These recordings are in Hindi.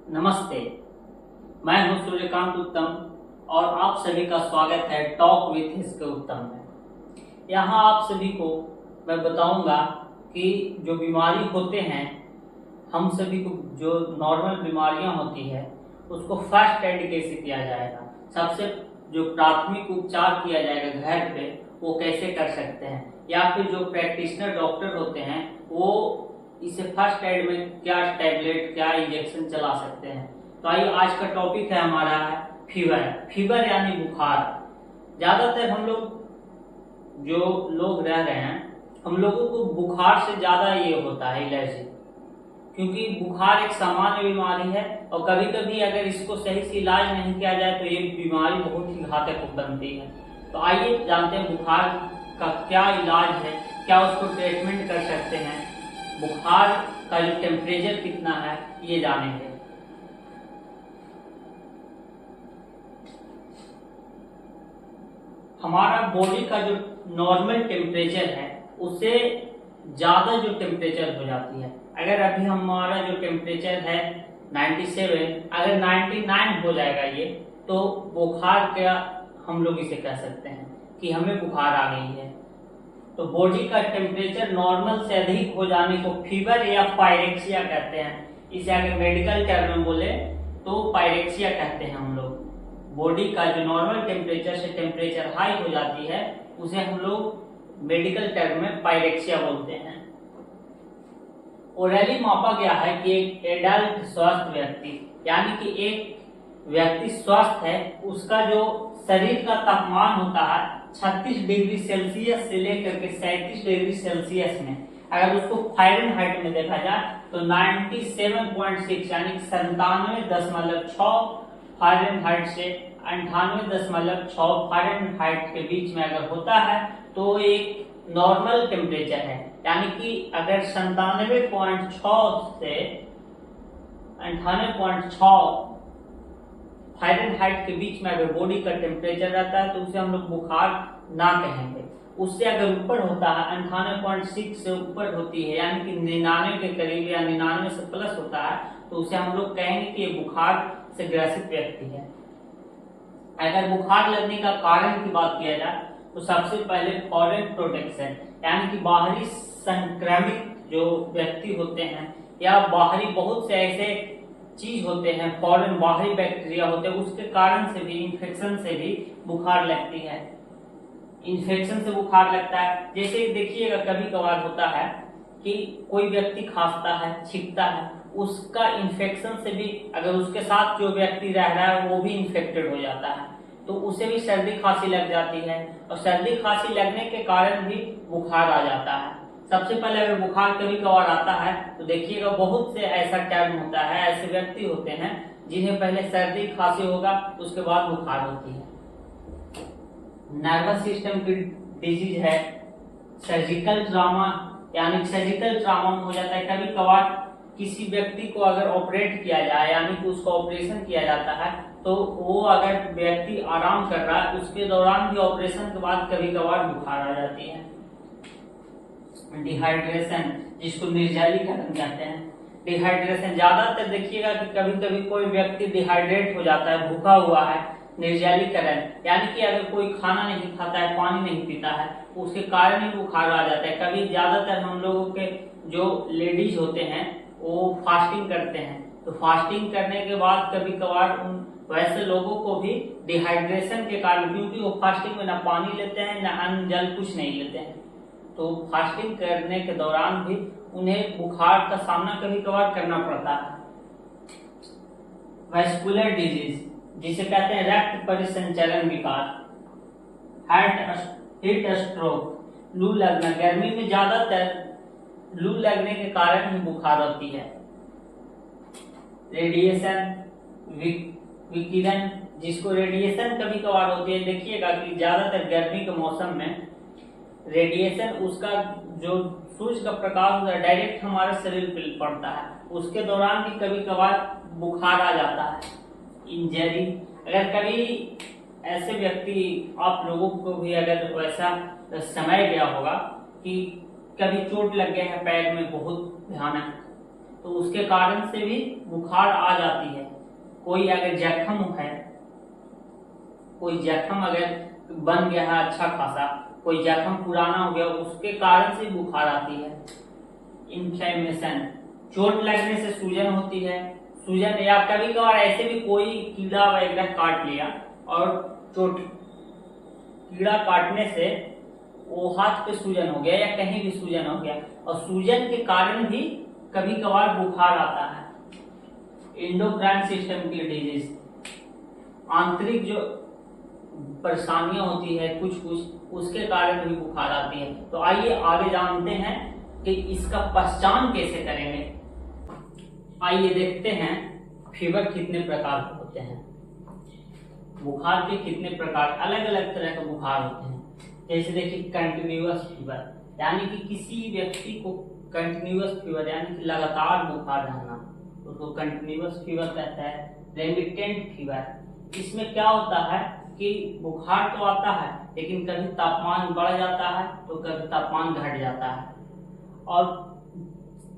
नमस्ते, मैं हूं सूर्यकांत उत्तम और आप सभी का स्वागत है टॉक विथ हिसके उत्तम में। यहाँ आप सभी को मैं बताऊंगा कि जो बीमारी होते हैं, हम सभी को जो नॉर्मल बीमारियां होती है उसको फर्स्ट एड कैसे किया जाएगा, सबसे जो प्राथमिक उपचार किया जाएगा घर पे वो कैसे कर सकते हैं, या फिर जो प्रैक्टिशनर डॉक्टर होते हैं वो इसे फर्स्ट एड में क्या टैबलेट क्या इंजेक्शन चला सकते हैं। तो आइए, आज का टॉपिक है हमारा फीवर यानी बुखार। ज्यादातर हम लोग जो लोग रह रहे हैं, हम लोगों को बुखार से ज्यादा ये होता है एलर्जी, क्योंकि बुखार एक सामान्य बीमारी है और कभी कभी अगर इसको सही से इलाज नहीं किया जाए तो ये बीमारी बहुत ही घातक बनती है। तो आइए जानते हैं बुखार का क्या इलाज है, क्या उसको ट्रीटमेंट कर सकते हैं, बुखार का जो टेम्परेचर कितना है ये जानेंगे। हमारा बॉडी का जो नॉर्मल टेम्परेचर है उससे ज्यादा जो टेम्परेचर हो जाती है, अगर अभी हमारा जो टेम्परेचर है 97, अगर 99 हो जाएगा ये तो बुखार क्या हम लोग इसे कह सकते हैं कि हमें बुखार आ गई है। तो बॉडी का टेम्परेचर नॉर्मल से अधिक हो जाने को फीवर या पायरेक्सिया कहते हैं। इसे अगर मेडिकल टर्म में बोले तो पायरेक्सिया कहते हैं हम लोग। बॉडी का जो नॉर्मल टेम्परेचर से टेम्परेचर हाई हो जाती है उसे हम लोग मेडिकल टर्म में पायरेक्सिया बोलते हैं। ओरली मापा गया है कि एक एडल्ट स्वस्थ व्यक्ति यानी कि एक व्यक्ति स्वस्थ है, उसका जो शरीर का तापमान होता है 36 डिग्री सेल्सियस से लेकर के 37 डिग्री सेल्सियस में, अगर उसको फारेनहाइट में देखा जाए तो 97.6 यानी 97.6 फारेनहाइट से 98.6 फारेनहाइट के बीच में अगर होता है तो एक नॉर्मल टेम्परेचर है। यानी कि अगर 97.6 से 98.6 फारेनहाइट के बीच में अगर बॉडी का टेम्परेचर रहता है तो उसे हम लोग बुखार ना कहेंगे। उससे अगर ऊपर होता है 98.6 से ऊपर होती है यानी कि 99 के करीब या 99 से प्लस होता है तो उसे हम लोग कहेंगे कि ये बुखार से ग्रसित व्यक्ति है। अगर बुखार लगने का कारण की बात किया जाए तो सबसे पहले फॉरेन प्रोटेक्शन यानी कि बाहरी संक्रमित जो व्यक्ति होते हैं या बाहरी बहुत से ऐसे चीज होते हैं, फॉरेन बाहरी बैक्टीरिया होते हैं, उसके कारण से भी, इन्फेक्शन से भी बुखार लगती है। इन्फेक्शन से बुखार लगता है, जैसे देखिएगा कभी कभार होता है कि कोई व्यक्ति खांसता है, छींकता है, उसका इन्फेक्शन से भी अगर उसके साथ जो व्यक्ति रह रहा है वो भी इन्फेक्टेड हो जाता है तो उसे भी सर्दी खांसी लग जाती है और सर्दी खांसी लगने के कारण भी बुखार आ जाता है। सबसे पहले अगर बुखार कभी कभार आता है तो देखिएगा बहुत से ऐसा टर्म होता है, ऐसे व्यक्ति होते हैं जिन्हें पहले सर्दी खांसी होगा उसके बाद बुखार होती है। नर्वस सिस्टम की डिजीज है, सर्जिकल ट्रॉमा यानी सर्जिकल ट्रॉमा में हो जाता है। कभी कभार किसी व्यक्ति को अगर ऑपरेट किया जाए यानी कि उसका ऑपरेशन किया जाता है तो वो अगर व्यक्ति आराम कर रहा है उसके दौरान भी ऑपरेशन के बाद कभी कभार बुखार आ जाती है। डिहाइड्रेशन जिसको निर्जलीकरण कहते हैं, डिहाइड्रेशन ज्यादातर देखिएगा कि कभी कभी कोई व्यक्ति डिहाइड्रेट हो जाता है, भूखा हुआ है। निर्जलीकरण यानी कि अगर कोई खाना नहीं खाता है, पानी नहीं पीता है, उसके कारण ही बुखार आ जाता है। कभी ज्यादातर हम लोगों के जो लेडीज होते हैं वो फास्टिंग करते हैं तो फास्टिंग करने के बाद कभी कभार उन वैसे लोगों को भी डिहाइड्रेशन के कारण, क्योंकि वो फास्टिंग में ना पानी लेते हैं ना अन्न जल कुछ नहीं लेते हैं, तो फास्टिंग करने के दौरान भी उन्हें बुखार का सामना कभी कभार करना पड़ता है। वैस्कुलर डिजीज जिसे कहते हैं रक्त परिसंचरण विकार, हीट स्ट्रोक, लू लगना, गर्मी में ज्यादातर लू लगने के कारण ही बुखार होती है। रेडिएशन विकिरण जिसको रेडिएशन कभी कभार होती है, देखिएगा कि ज्यादातर गर्मी के मौसम में रेडिएशन उसका जो सूर्य का प्रकाश होता है डायरेक्ट हमारे शरीर पर पड़ता है, उसके दौरान भी कभी कभार बुखार आ जाता है। इंजरी, अगर कभी ऐसे व्यक्ति आप लोगों को भी अगर वैसा समय गया होगा कि कभी चोट लग गया है पैर में बहुत भयानक, तो उसके कारण से भी बुखार आ जाती है। कोई अगर जख्म है, कोई जख्म अगर बन गया है अच्छा खासा, कोई जख्म पुराना हो गया, उसके कारण से बुखार आती है। इन्फ्लेमेशन, चोट लगने से सूजन होती है। सूजन या कभी कभार ऐसे भी कोई कीड़ा वगैरह काट लिया और कीड़ा काटने से वो हाथ पे सूजन हो गया या कहीं भी सूजन हो गया, और सूजन के कारण भी कभी कभार बुखार आता है। एंडोक्राइन सिस्टम की डिजीज, आंतरिक जो परेशानियां होती है कुछ कुछ, उसके कारण भी बुखार आती है। तो आइए आगे जानते हैं कि इसका पहचान कैसे करेंगे। आइए देखते हैं फीवर कितने प्रकार के होते हैं। बुखार के कितने प्रकार, अलग अलग तरह के बुखार होते हैं। जैसे देखिए कंटिन्यूअस फीवर, यानी कि किसी व्यक्ति को कंटिन्यूअस फीवर यानी कि लगातार बुखार रहना, उसको कंटिन्यूअस फीवर कहता है। रेमिटेंट फीवर, इसमें क्या होता है कि बुखार तो आता है लेकिन कभी तापमान बढ़ जाता है तो कभी तापमान घट जाता है, और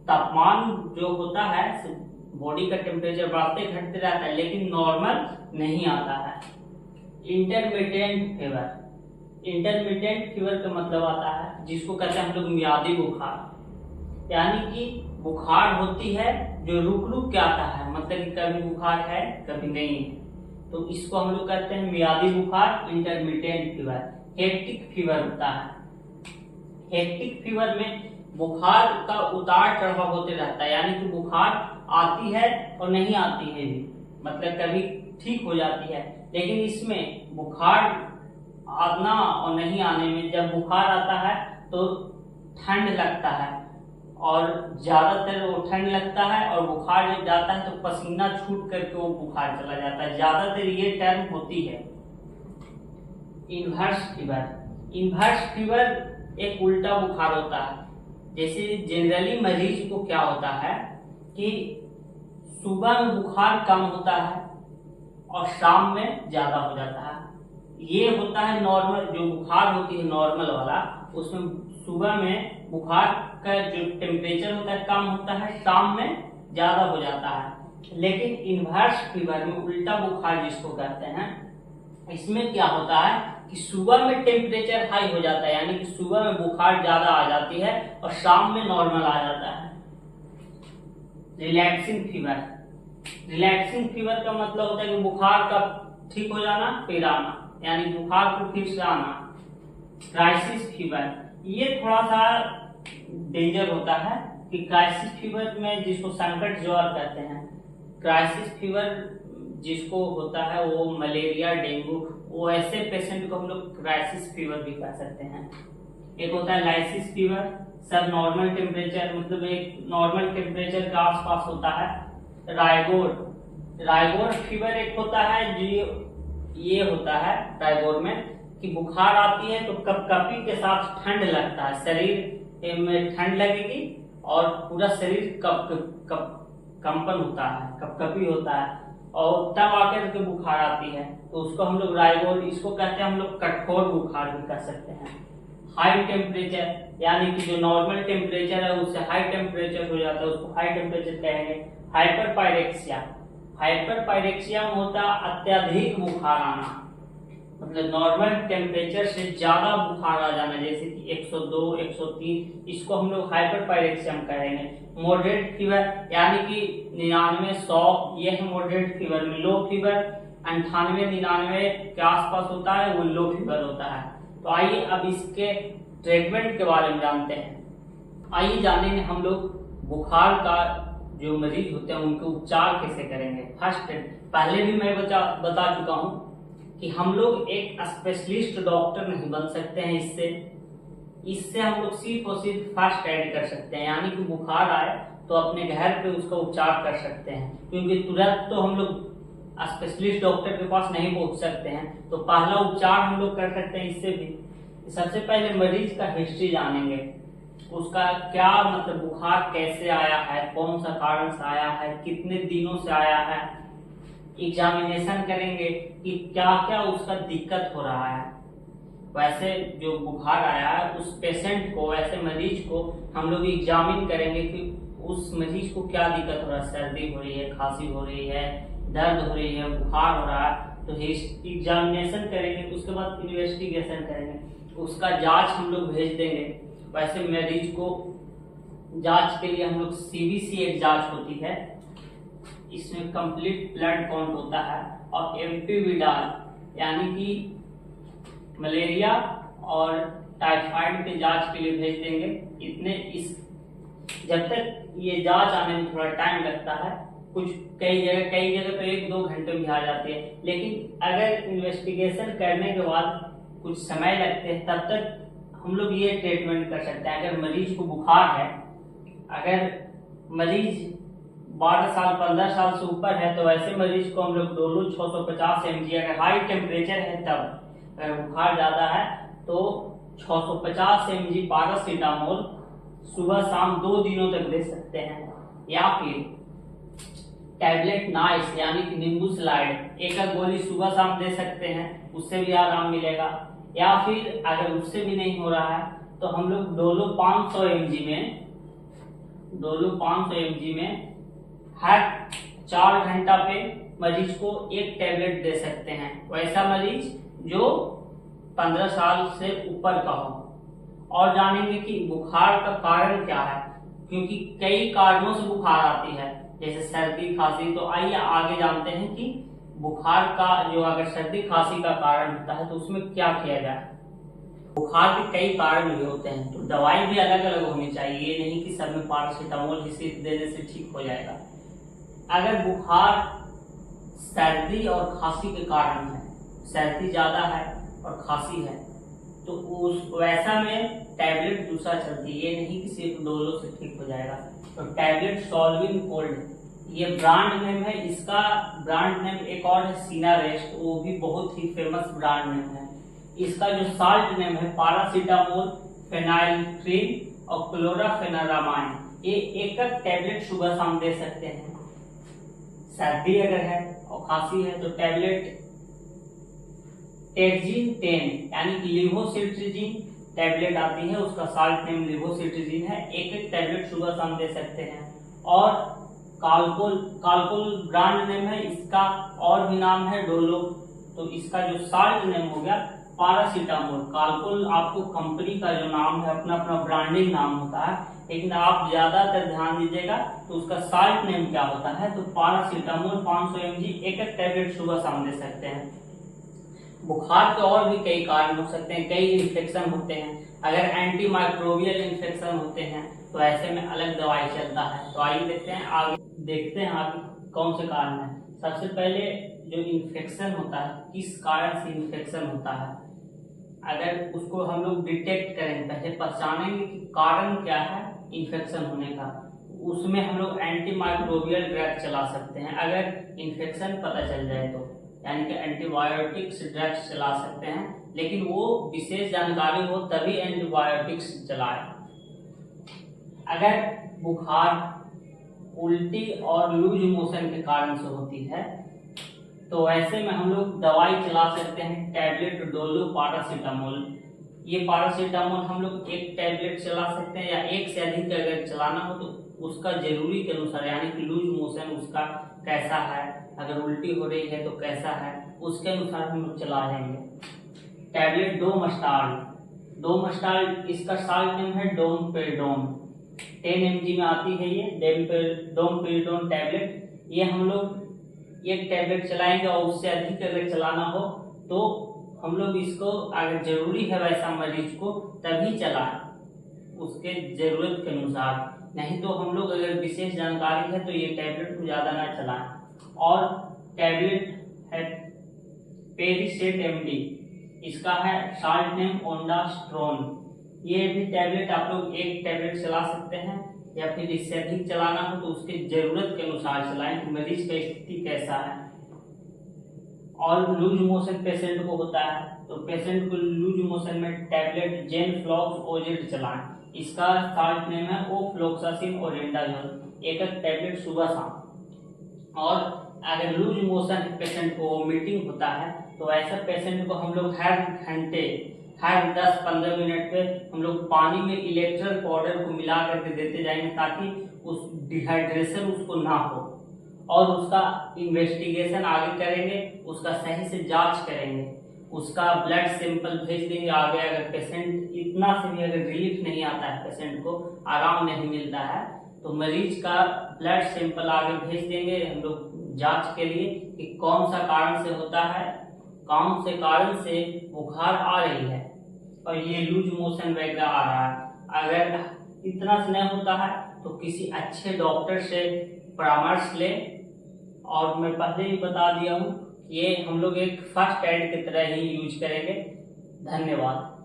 तापमान जो होता है बॉडी का टेम्परेचर बढ़ते घटते रहता है लेकिन नॉर्मल नहीं आता है। इंटरमिटेंट फीवर, इंटरमिटेंट फीवर का मतलब आता है जिसको कहते हैं हम लोग मियादी बुखार, यानी कि बुखार होती है जो रुक रुक के आता है, मतलब कि कभी बुखार है कभी नहीं है, तो इसको हम लोग कहते हैं मियादी बुखार, इंटरमिटेंट फीवर। हेक्टिक फीवर होता है। हेक्टिक फीवर में बुखार का उतार चढ़ाव होते रहता है, यानी कि बुखार आती है और नहीं आती है भी, मतलब कभी ठीक हो जाती है, लेकिन इसमें बुखार आना और नहीं आने में, जब बुखार आता है तो ठंड लगता है और ज्यादातर वो ठंड लगता है, और बुखार जब जाता है तो पसीना छूट करके वो बुखार चला जाता है, ज्यादातर ये टर्म होती है। इन्वर्स फीवर, इन्वर्स फीवर एक उल्टा बुखार होता है। जैसे जनरली मरीज को क्या होता है कि सुबह में बुखार कम होता है और शाम में ज्यादा हो जाता है। ये होता है नॉर्मल, जो बुखार होती है नॉर्मल वाला, उसमें सुबह में बुखार का जो टेम्परेचर होता है कम होता है, शाम में ज्यादा हो जाता है। लेकिन इन्वर्स फीवर में उल्टा बुखार जिसको कहते हैं, इसमें क्या होता है कि सुबह में टेम्परेचर हाई हो जाता है, यानी कि सुबह में बुखार ज्यादा आ जाती है और शाम में नॉर्मल आ जाता है। रिलैक्सिंग फीवर, रिलैक्सिंग फीवर का मतलब होता है कि बुखार का ठीक हो जाना फिर आना, यानी बुखार को फिर से आना। क्राइसिस फीवर, ये थोड़ा सा डेंजर होता है कि क्राइसिस फीवर में जिसको संकट ज्वर कहते हैं, क्राइसिस फीवर जिसको होता है वो मलेरिया, डेंगू, वो ऐसे पेशेंट को हम लोग क्राइसिस फीवर भी कह सकते हैं। एक होता है लाइसिस फीवर, सब नॉर्मल टेम्परेचर, मतलब एक नॉर्मल टेम्परेचर के आसपास होता है। रायगोर, रायगोर फीवर एक होता है जो ये होता है रायगोर में कि बुखार आती है तो कपकपी के साथ ठंड लगता है, शरीर में ठंड लगेगी और पूरा शरीर कंपन होता है, कपकपी होता है, और तब आकर के बुखार आती है, तो उसको हम लोग रायगोर, इसको कहते हैं हम लोग कठोर बुखार भी कह सकते हैं। हाई टेम्परेचर, यानी कि जो नॉर्मल टेम्परेचर है उससे हाई टेम्परेचर हो जाता है, उसको हाई टेम्परेचर कहेंगे। हाइपरपायरेक्सिया, हाइपरपायरेक्सिया में होता है अत्यधिक बुखार आना, मतलब नॉर्मल टेम्परेचर से ज्यादा बुखार आ जाना, जैसे कि 102, 103, इसको हम लोग हाइपरपायरेक्सिया कहेंगे। मॉडरेट फीवर, यानी कि 99, 100, ये है मॉडरेट फीवर में। लो फीवर 98, 99 के आसपास होता है, वो लो फीवर होता है। तो आइए अब इसके ट्रीटमेंट के बारे में जानते हैं। आइए जानेंगे हम लोग बुखार का जो मरीज होते हैं उनके उपचार कैसे करेंगे। फर्स्ट, पहले भी मैं बता चुका हूँ कि हम लोग एक स्पेशलिस्ट डॉक्टर नहीं बन सकते हैं, इससे हम लोग सिर्फ और सिर्फ फर्स्ट एड कर सकते हैं, यानी कि बुखार आए तो अपने घर पे उसका उपचार कर सकते हैं, क्योंकि तुरंत तो हम लोग स्पेशलिस्ट डॉक्टर के पास नहीं पहुंच सकते हैं। तो पहला उपचार हम लोग कर सकते हैं इससे भी। सबसे पहले मरीज का हिस्ट्री जानेंगे, उसका क्या मतलब बुखार कैसे आया है, कौन सा कारण से आया है, कितने दिनों से आया है। एग्जामिनेशन करेंगे कि क्या क्या उसका दिक्कत हो रहा है। वैसे जो बुखार आया है उस पेशेंट को, वैसे मरीज को हम लोग एग्जामिन करेंगे कि उस मरीज को क्या दिक्कत हो रहा है, सर्दी हो रही है, खांसी हो रही है, दर्द हो रही है, बुखार हो रहा है, तो एग्जामिनेशन करेंगे, उसके बाद इन्वेस्टिगेशन करेंगे, उसका जांच हम लोग भेज देंगे। वैसे मरीज को जांच के लिए हम लोग सीबीसी एक जांच होती है, इसमें कंप्लीट ब्लड काउंट होता है, और एमपी-विडाल यानी कि मलेरिया और टाइफाइड के जांच के लिए भेज देंगे। इतने इस जब तक ये जांच आने में थोड़ा टाइम लगता है, कुछ कई जगह तो 1-2 घंटे में भी आ जाती है, लेकिन अगर इन्वेस्टिगेशन करने के बाद कुछ समय लगते हैं तब तक हम लोग ये ट्रीटमेंट कर सकते हैं। अगर मरीज को बुखार है, अगर मरीज 12 साल 15 साल से ऊपर है, तो ऐसे मरीज को हम लोग डोलो 650 mg, अगर हाई टेम्परेचर है तब, अगर बुखार ज्यादा है तो 650 mg पैरासीटामोल सुबह शाम 2 दिनों तक दे सकते हैं। या फिर टैबलेट नाइस यानी कि नींबू स्लाइड एक गोली सुबह शाम दे सकते हैं, उससे भी आराम मिलेगा। या फिर अगर उससे भी नहीं हो रहा है तो हम लोग डोलो 500 mg में हर 4 घंटा पे मरीज को एक टैबलेट दे सकते हैं। वैसा मरीज जो 15 साल से ऊपर का हो। और जानेंगे कि बुखार का कारण क्या है, क्योंकि कई कारणों से बुखार आती है, जैसे सर्दी खांसी। तो आइए आगे जानते हैं कि बुखार का जो अगर सर्दी खांसी का कारण होता है तो उसमें क्या किया जाए। बुखार के कई कारण भी होते हैं, तो दवाई भी अलग अलग होनी चाहिए, ये नहीं कि सब में पैरासीटामोल इसी देने से ठीक हो जाएगा। अगर बुखार सर्दी और खांसी के कारण है, सर्दी ज्यादा है और खांसी है, तो उस वैसा में टैबलेट दूसरा चलती है, ये नहीं कि सिर्फ डोलो से ठीक हो जाएगा। तो टैबलेट सॉल्विन कोल्ड, ये ब्रांड नेम है, इसका ब्रांड नेम एक और है सिनारेस्ट, वो भी बहुत ही फेमस ब्रांड नेम है। इसका जो साल्ट नेम है पैरासीटामोल, फेनाइलफ्रीन और क्लोराफेनारामाइन, ये एक टैबलेट सुबह शाम दे सकते हैं। सर्दी अगर है और खांसी है तो टैबलेट टेक्जिन 10 यानी कि लिवोसिट्रिजिन टैबलेट आती है, उसका साल्ट नेम लिवोसिट्रिजिन है, एक टैबलेट सुबह शाम दे सकते हैं। और कालकोल ब्रांड नेम है, इसका और भी नाम है डोलो, तो इसका जो साल्ट नेम हो गया पैरासीटामोल। कालकोल आपको कंपनी का जो नाम है, अपना अपना ब्रांडिंग नाम होता है, लेकिन आप ज्यादातर ध्यान दीजिएगा तो उसका साल्ट नेम क्या होता है, तो पैरासीटामोल 500 mg एक टैबलेट सुबह शाम दे सकते हैं। बुखार के और भी कई कारण हो सकते हैं, कई इन्फेक्शन होते हैं। अगर एंटी माइक्रोबियल इन्फेक्शन होते हैं तो ऐसे में अलग दवाई चलता है। तो आइए देखते हैं आगे कौन से कारण है। सबसे पहले जो इन्फेक्शन होता है, किस कारण से इन्फेक्शन होता है, अगर उसको हम लोग डिटेक्ट करेंगे, पहले पहचानेंगे कि कारण क्या है इन्फेक्शन होने का, उसमें हम लोग एंटी माइक्रोबियल ड्रग चला सकते हैं। अगर इन्फेक्शन पता चल जाए तो यानी कि एंटीबायोटिक्स ड्रग्स चला सकते हैं, लेकिन वो विशेष जानकारी हो तभी एंटीबायोटिक्स चलाए। अगर बुखार उल्टी और लूज मोशन के कारण से होती है तो ऐसे में हम लोग दवाई चला सकते हैं, टैबलेट डोलो पैरासीटामोल। ये पैरासीटामोल हम लोग एक टैबलेट चला सकते हैं, या एक से अधिक अगर चलाना हो तो उसका जरूरी के अनुसार, यानी कि लूज मोशन उसका कैसा है, अगर उल्टी हो रही है तो कैसा है, उसके अनुसार हम लोग चला जाएंगे। टैबलेट डोमस्टाल, इसका साल्ट नेम है डोमपेडोन, 10 mg में आती है ये डोमपेडोन टैबलेट। ये हम लोग एक टैबलेट चलाएंगे और उससे अधिक अगर चलाना हो तो हम लोग इसको, अगर जरूरी है वैसा मरीज को, तभी चलाएं उसके जरूरत के अनुसार, नहीं तो हम लोग अगर विशेष जानकारी है तो ये टैबलेट को ज्यादा ना चलाएं। और टैबलेट है पेरिसेट एमडी, इसका है साल्ट नेम ओंडास्ट्रोन। ये भी टैबलेट आप लोग एक टैबलेट चला सकते हैं, या फिर इससे अधिक चलाना हो तो उसके जरूरत के अनुसार चलाएं कि मरीज का स्थिति कैसा है। और लूज मोशन पेशेंट को होता है तो पेशेंट को लूज मोशन में टैबलेट जेनफ्लॉक्स ओजेड चलाएं, इसका साल्ट नेम है ओफ्लोक्सासिन ओरेंडाजोल, एक टैबलेट सुबह शाम। और अगर लूज मोशन पेशेंट को वोमिटिंग होता है तो ऐसा पेशेंट को हम लोग हर घंटे, हर 10-15 मिनट पे हम लोग पानी में इलेक्ट्रल पाउडर को मिला करके देते जाएंगे, ताकि उस डिहाइड्रेशन उसको ना हो, और उसका इन्वेस्टिगेशन आगे करेंगे, उसका सही से जांच करेंगे, उसका ब्लड सैंपल भेज देंगे आगे। अगर पेशेंट इतना से भी अगर रिलीफ नहीं आता है, पेशेंट को आराम नहीं मिलता है, तो मरीज का ब्लड सैंपल आगे भेज देंगे हम लोग जांच के लिए कि कौन सा कारण से होता है, कौन से कारण से बुखार आ रही है और ये लूज मोशन वगैरह आ रहा है। अगर इतना से नहीं होता है तो किसी अच्छे डॉक्टर से परामर्श लें। और मैं पहले ही बता दिया हूँ, ये हम लोग एक फर्स्ट एड की तरह ही यूज करेंगे। धन्यवाद।